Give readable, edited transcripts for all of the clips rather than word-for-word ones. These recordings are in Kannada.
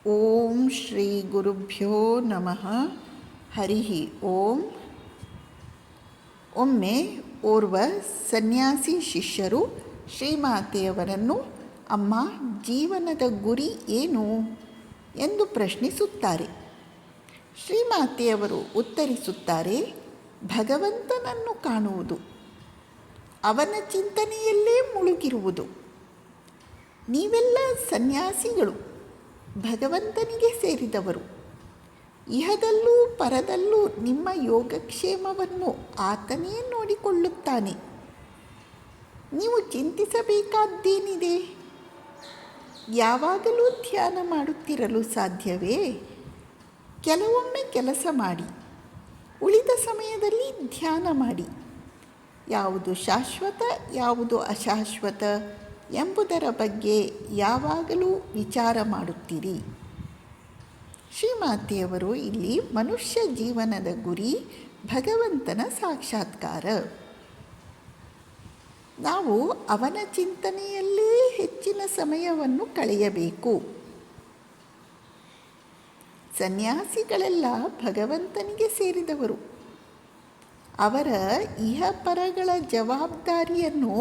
ಓಂ ಶ್ರೀ ಗುರುಭ್ಯೋ ನಮಃ. ಹರಿ ಓಂ. ಒಮ್ಮೆ ಓರ್ವ ಸನ್ಯಾಸಿ ಶಿಷ್ಯರು ಶ್ರೀಮಾತೆಯವರನ್ನು, ಅಮ್ಮ, ಜೀವನದ ಗುರಿ ಏನು ಎಂದು ಪ್ರಶ್ನಿಸುತ್ತಾರೆ. ಶ್ರೀಮಾತೆಯವರು ಉತ್ತರಿಸುತ್ತಾರೆ, ಭಗವಂತನನ್ನು ಕಾಣುವುದು, ಅವನ ಚಿಂತನೆಯಲ್ಲೇ ಮುಳುಗಿರುವುದು. ನೀವೆಲ್ಲ ಸನ್ಯಾಸಿಗಳು, ಭಗವಂತನಿಗೆ ಸೇರಿದವರು. ಇಹದಲ್ಲೂ ಪರದಲ್ಲೂ ನಿಮ್ಮ ಯೋಗಕ್ಷೇಮವನ್ನು ಆತನೇ ನೋಡಿಕೊಳ್ಳುತ್ತಾನೆ. ನೀವು ಚಿಂತಿಸಬೇಕಾದ್ದೇನಿದೆ? ಯಾವಾಗಲೂ ಧ್ಯಾನ ಮಾಡುತ್ತಿರಲು ಸಾಧ್ಯವೇ? ಕೆಲವೊಮ್ಮೆ ಕೆಲಸ ಮಾಡಿ, ಉಳಿದ ಸಮಯದಲ್ಲಿ ಧ್ಯಾನ ಮಾಡಿ. ಯಾವುದು ಶಾಶ್ವತ, ಯಾವುದು ಅಶಾಶ್ವತ ಎಂಬುದರ ಬಗ್ಗೆ ಯಾವಾಗಲೂ ವಿಚಾರ ಮಾಡುತ್ತೀರಿ. ಶ್ರೀಮಾತೆಯವರು ಇಲ್ಲಿ ಮನುಷ್ಯ ಜೀವನದ ಗುರಿ ಭಗವಂತನ ಸಾಕ್ಷಾತ್ಕಾರ. ನಾವು ಅವನ ಚಿಂತನೆಯಲ್ಲೇ ಹೆಚ್ಚಿನ ಸಮಯವನ್ನು ಕಳೆಯಬೇಕು. ಸನ್ಯಾಸಿಗಳೆಲ್ಲ ಭಗವಂತನಿಗೆ ಸೇರಿದವರು. ಅವರ ಇಹಪರಗಳ ಜವಾಬ್ದಾರಿಯನ್ನು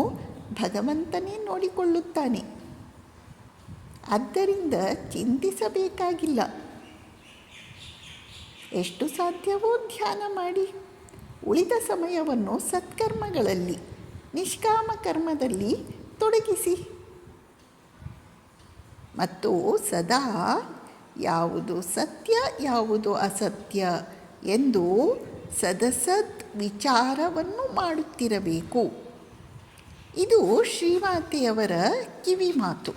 ಭಗವಂತನೇ ನೋಡಿಕೊಳ್ಳುತ್ತಾನೆ. ಆದ್ದರಿಂದ ಚಿಂತಿಸಬೇಕಾಗಿಲ್ಲ. ಎಷ್ಟು ಸಾಧ್ಯವೋ ಧ್ಯಾನ ಮಾಡಿ, ಉಳಿದ ಸಮಯವನ್ನು ಸತ್ಕರ್ಮಗಳಲ್ಲಿ, ನಿಷ್ಕಾಮ ಕರ್ಮದಲ್ಲಿ ತೊಡಗಿಸಿ. ಮತ್ತು ಸದಾ ಯಾವುದು ಸತ್ಯ, ಯಾವುದು ಅಸತ್ಯ ಎಂದು ಸದಸತ್ ವಿಚಾರವನ್ನು ಮಾಡುತ್ತಿರಬೇಕು. ಇದು ಶ್ರೀಮಾತೆಯವರ ಕಿವಿ ಮಾತು.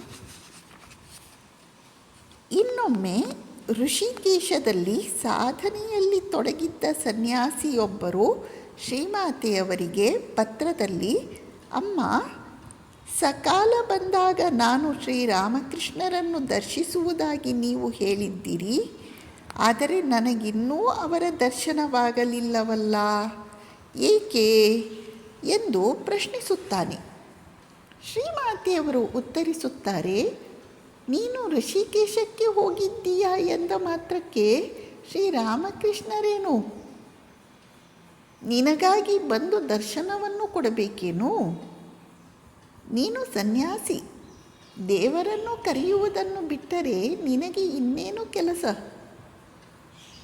ಇನ್ನೊಮ್ಮೆ ಋಷಿಕೇಶದಲ್ಲಿ ಸಾಧನೆಯಲ್ಲಿ ತೊಡಗಿದ್ದ ಸನ್ಯಾಸಿಯೊಬ್ಬರು ಶ್ರೀಮಾತೆಯವರಿಗೆ ಪತ್ರದಲ್ಲಿ, ಅಮ್ಮ, ಸಕಾಲ ಬಂದಾಗ ನಾನು ಶ್ರೀರಾಮಕೃಷ್ಣರನ್ನು ದರ್ಶಿಸುವುದಾಗಿ ನೀವು ಹೇಳಿದ್ದೀರಿ. ಆದರೆ ನನಗಿನ್ನೂ ಅವರ ದರ್ಶನವಾಗಲಿಲ್ಲವಲ್ಲ, ಏಕೆ ಎಂದು ಪ್ರಶ್ನಿಸುತ್ತಾನೆ. ಶ್ರೀಮಾತೆಯವರು ಉತ್ತರಿಸುತ್ತಾರೆ, ನೀನು ಋಷಿಕೇಶಕ್ಕೆ ಹೋಗಿದ್ದೀಯಾ ಎಂದ ಮಾತ್ರಕ್ಕೆ ಶ್ರೀರಾಮಕೃಷ್ಣರೇನು ನಿನಗಾಗಿ ಬಂದು ದರ್ಶನವನ್ನು ಕೊಡಬೇಕೇನು? ನೀನು ಸನ್ಯಾಸಿ. ದೇವರನ್ನು ಕರೆಯುವುದನ್ನು ಬಿಟ್ಟರೆ ನಿನಗೆ ಇನ್ನೇನು ಕೆಲಸ?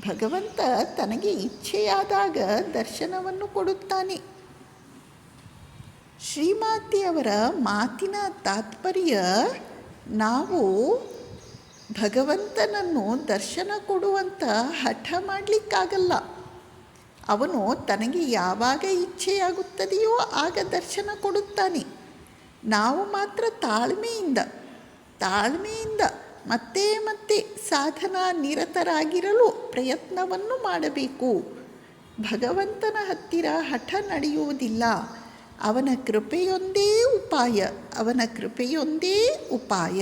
ಭಗವಂತ ತನಗೆ ಇಚ್ಛೆಯಾದಾಗ ದರ್ಶನವನ್ನು ಕೊಡುತ್ತಾನೆ. ಶ್ರೀಮಾತೆಯವರ ಮಾತಿನ ತಾತ್ಪರ್ಯ, ನಾವು ಭಗವಂತನನ್ನು ದರ್ಶನ ಕೊಡುವಂಥ ಹಠ ಮಾಡಲಿಕ್ಕಾಗಲ್ಲ. ಅವನು ತನಗೆ ಯಾವಾಗ ಇಚ್ಛೆಯಾಗುತ್ತದೆಯೋ ಆಗ ದರ್ಶನ ಕೊಡುತ್ತಾನೆ. ನಾವು ಮಾತ್ರ ತಾಳ್ಮೆಯಿಂದ ಮತ್ತೆ ಮತ್ತೆ ಸಾಧನಾ ನಿರತರಾಗಿರಲು ಪ್ರಯತ್ನವನ್ನು ಮಾಡಬೇಕು. ಭಗವಂತನ ಹತ್ತಿರ ಹಠ ನಡೆಯುವುದಿಲ್ಲ. ಅವನ ಕೃಪೆಯೊಂದೇ ಉಪಾಯ.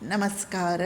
ನಮಸ್ಕಾರ.